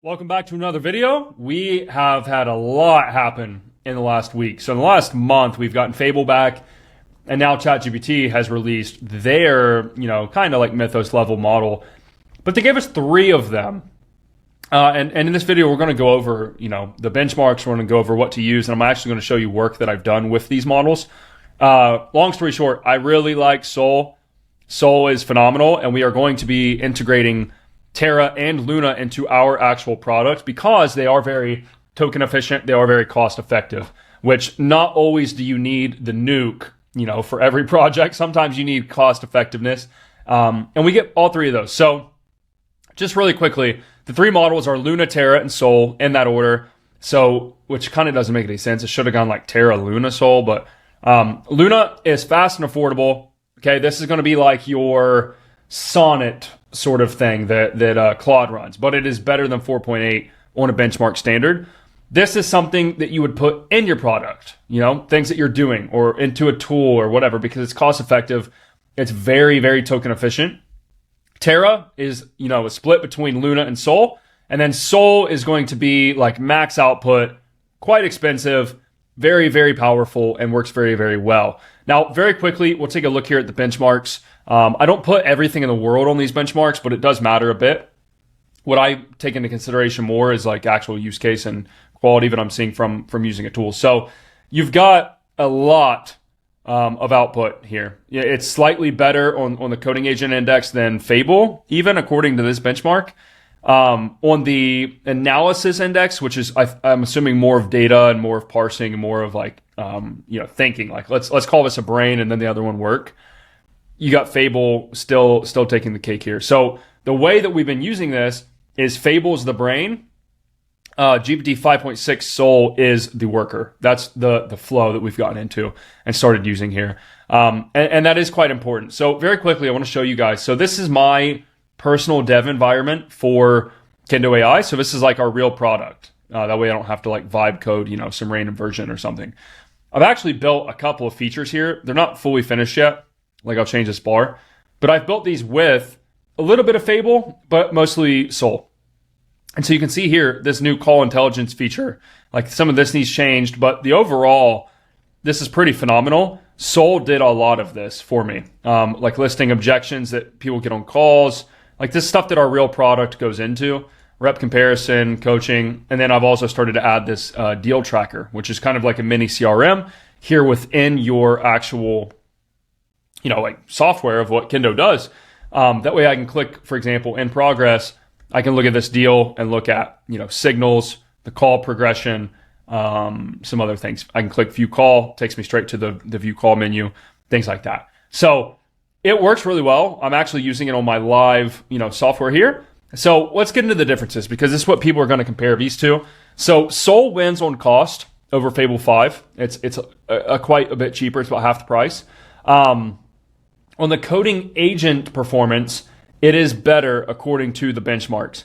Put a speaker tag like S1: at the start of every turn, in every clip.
S1: Welcome back to another video. We have had a lot happen in the last week. So in the last month, we've gotten Fable back, and now ChatGPT has released their, kind of like mythos level model. But they gave us 3 of them. And in this video, we're going to go over, the benchmarks. We're going to go over what to use, and I'm actually going to show you work that I've done with these models. Long story short, I really like Sol. Sol is phenomenal, and we are going to be integrating Terra and Luna into our actual product because they are very token efficient. They are very cost effective, which not always do you need the nuke, for every project. Sometimes you need cost effectiveness. And we get all 3 of those. So just really quickly, the 3 models are Luna, Terra, and Sol in that order. So, which kind of doesn't make any sense. It should have gone like Terra, Luna, Sol, but Luna is fast and affordable. Okay, this is going to be like your Sonnet sort of thing that Claude runs, but it is better than 4.8 on a benchmark standard. This is something that you would put in your product, things that you're doing or into a tool or whatever, because it's cost effective. It's very, very token efficient. Terra is, a split between Luna and Sol, and then Sol is going to be like max output, quite expensive, very, very powerful, and works very, very well. Now, very quickly, we'll take a look here at the benchmarks. I don't put everything in the world on these benchmarks, but it does matter a bit. What I take into consideration more is like actual use case and quality that I'm seeing from using a tool. So you've got a lot of output here. It's slightly better on the coding agent index than Fable, even according to this benchmark. On the analysis index, which is I'm assuming more of data and more of parsing and more of like thinking. Like let's call this a brain and then the other one work. You got Fable still taking the cake here. So the way that we've been using this is Fable's the brain. GPT 5.6 Sol is the worker. That's the flow that we've gotten into and started using here. And that is quite important. So very quickly, I want to show you guys. So this is my personal dev environment for Kendo AI. So this is like our real product. That way I don't have to like vibe code, some random version or something. I've actually built a couple of features here. They're not fully finished yet. Like I'll change this bar, but I've built these with a little bit of Fable, but mostly Sol. And so you can see here, this new call intelligence feature, like some of this needs changed, but the overall, this is pretty phenomenal. Sol did a lot of this for me, like listing objections that people get on calls, like this stuff that our real product goes into, rep comparison, coaching. And then I've also started to add this deal tracker, which is kind of like a mini CRM here within your actual like software of what Kendo does. That way I can click, for example, in progress, I can look at this deal and look at, signals, the call progression, some other things. I can click view call, takes me straight to the view call menu, things like that. So it works really well. I'm actually using it on my live, software here. So let's get into the differences because this is what people are going to compare these two. So Sol wins on cost over Fable 5. It's quite a bit cheaper. It's about half the price. On the coding agent performance, it is better according to the benchmarks.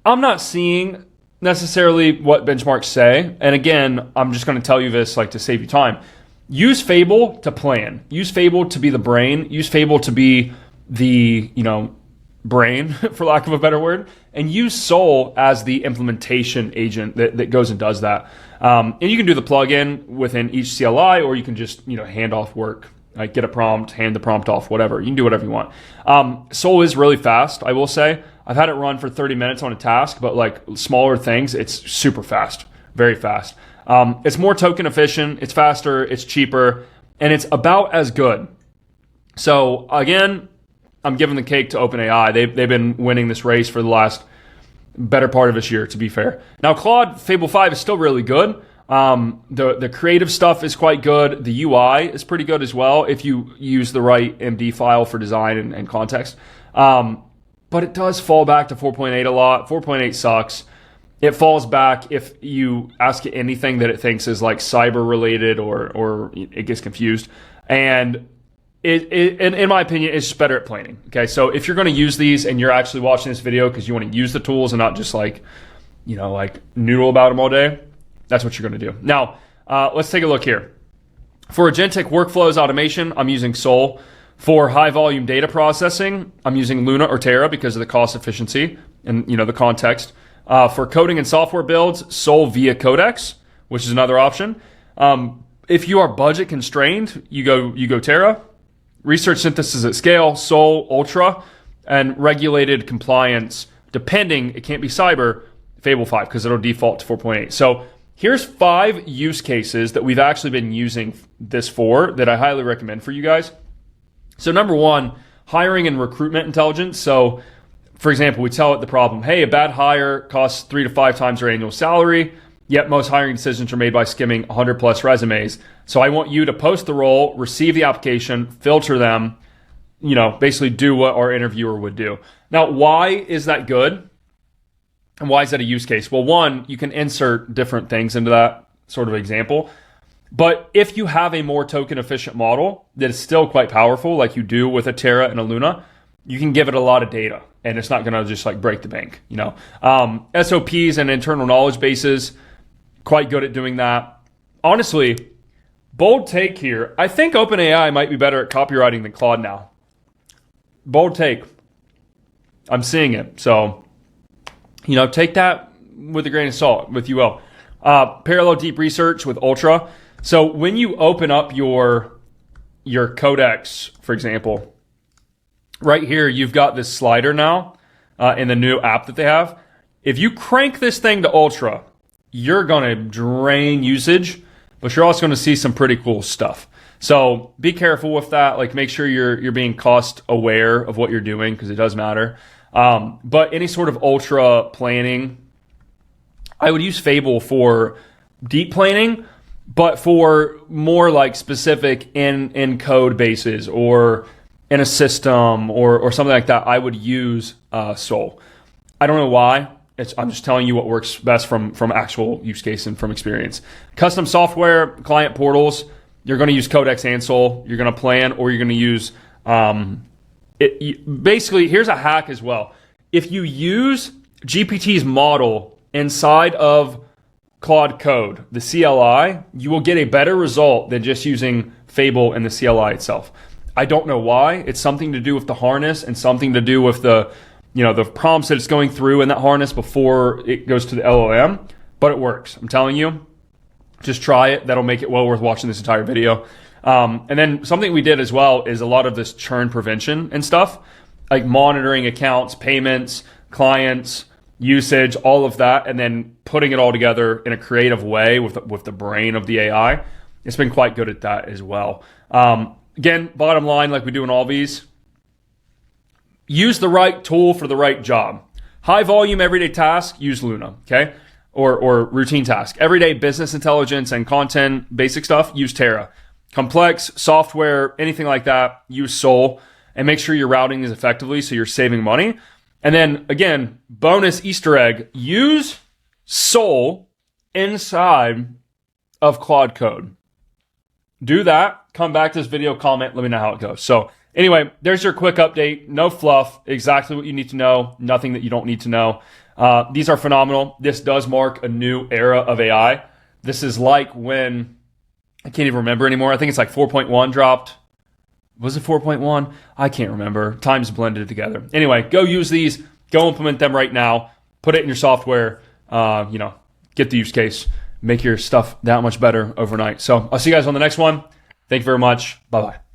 S1: I'm not seeing necessarily what benchmarks say. And again, I'm just going to tell you this like to save you time. Use Fable to plan. Use Fable to be the brain. Use Fable to be the, brain, for lack of a better word. And use Sol as the implementation agent that goes and does that. And you can do the plugin within each CLI, or you can just, hand off work. Like get a prompt, hand the prompt off, whatever. You can do whatever you want. Sol is really fast, I will say. I've had it run for 30 minutes on a task, but like smaller things, it's super fast, very fast. It's more token efficient, it's faster, it's cheaper, and it's about as good. So again, I'm giving the cake to OpenAI. They've been winning this race for the last better part of this year, to be fair. Now, Claude Fable 5 is still really good. The creative stuff is quite good. The UI is pretty good as well if you use the right MD file for design and context. But it does fall back to 4.8 a lot. 4.8 sucks. It falls back if you ask it anything that it thinks is like cyber related or it gets confused. And in my opinion, it's just better at planning. Okay, so if you're going to use these and you're actually watching this video because you want to use the tools and not just like noodle about them all day, that's what you're going to do. Now, let's take a look here. For agentic workflows automation, I'm using Sol. For high volume data processing, I'm using Luna or Terra because of the cost efficiency and the context. For coding and software builds, Sol via Codex, which is another option. If you are budget constrained, you go Terra. Research synthesis at scale, Sol Ultra, and regulated compliance, depending, it can't be cyber, Fable 5, because it'll default to 4.8. So here's 5 use cases that we've actually been using this for that I highly recommend for you guys. So number 1, hiring and recruitment intelligence. So for example, we tell it the problem, hey, a bad hire costs 3 to 5 times their annual salary, yet most hiring decisions are made by skimming 100 plus resumes. So I want you to post the role, receive the application, filter them, basically do what our interviewer would do. Now, why is that good? And why is that a use case? Well, 1, you can insert different things into that sort of example. But if you have a more token efficient model that is still quite powerful, like you do with a Terra and a Luna, you can give it a lot of data and it's not going to just like break the bank. SOPs and internal knowledge bases, quite good at doing that. Honestly, bold take here. I think OpenAI might be better at copywriting than Claude now. Bold take. I'm seeing it. So, take that with a grain of salt, if you will. Parallel deep research with Ultra. So when you open up your Codex, for example, right here, you've got this slider now in the new app that they have. If you crank this thing to Ultra, you're going to drain usage, but you're also going to see some pretty cool stuff. So be careful with that. Like, make sure you're being cost aware of what you're doing, because it does matter. But any sort of Ultra planning, I would use Fable for deep planning, but for more like specific in code bases or in a system or something like that, I would use Sol. I don't know why. I'm just telling you what works best from actual use case and from experience. Custom software, client portals, you're going to use Codex and Sol. You're going to plan, or you're going to use basically, here's a hack as well. If you use GPT's model inside of Claude Code, the CLI, you will get a better result than just using Fable and the CLI itself. I don't know why. It's something to do with the harness and something to do with the prompts that it's going through in that harness before it goes to the LLM, but it works. I'm telling you, just try it. That'll make it well worth watching this entire video. And then something we did as well is a lot of this churn prevention and stuff, like monitoring accounts, payments, clients, usage, all of that, and then putting it all together in a creative way with the brain of the AI. It's been quite good at that as well. Again, bottom line, like we do in all these, use the right tool for the right job. High volume, everyday task, use Luna, okay? Or routine task. Everyday business intelligence and content, basic stuff, use Terra. Complex software, anything like that, use Sol, and make sure your routing is effectively so you're saving money. And then again, bonus Easter egg, use Sol inside of Claude Code. Do that, come back to this video, comment, let me know how it goes. So anyway, there's your quick update. No fluff, exactly what you need to know, nothing that you don't need to know. These are phenomenal. This does mark a new era of AI. This is like when, I can't even remember anymore. I think it's like 4.1 dropped. Was it 4.1? I can't remember. Time's blended together. Anyway, go use these. Go implement them right now. Put it in your software. Get the use case. Make your stuff that much better overnight. So I'll see you guys on the next one. Thank you very much. Bye-bye.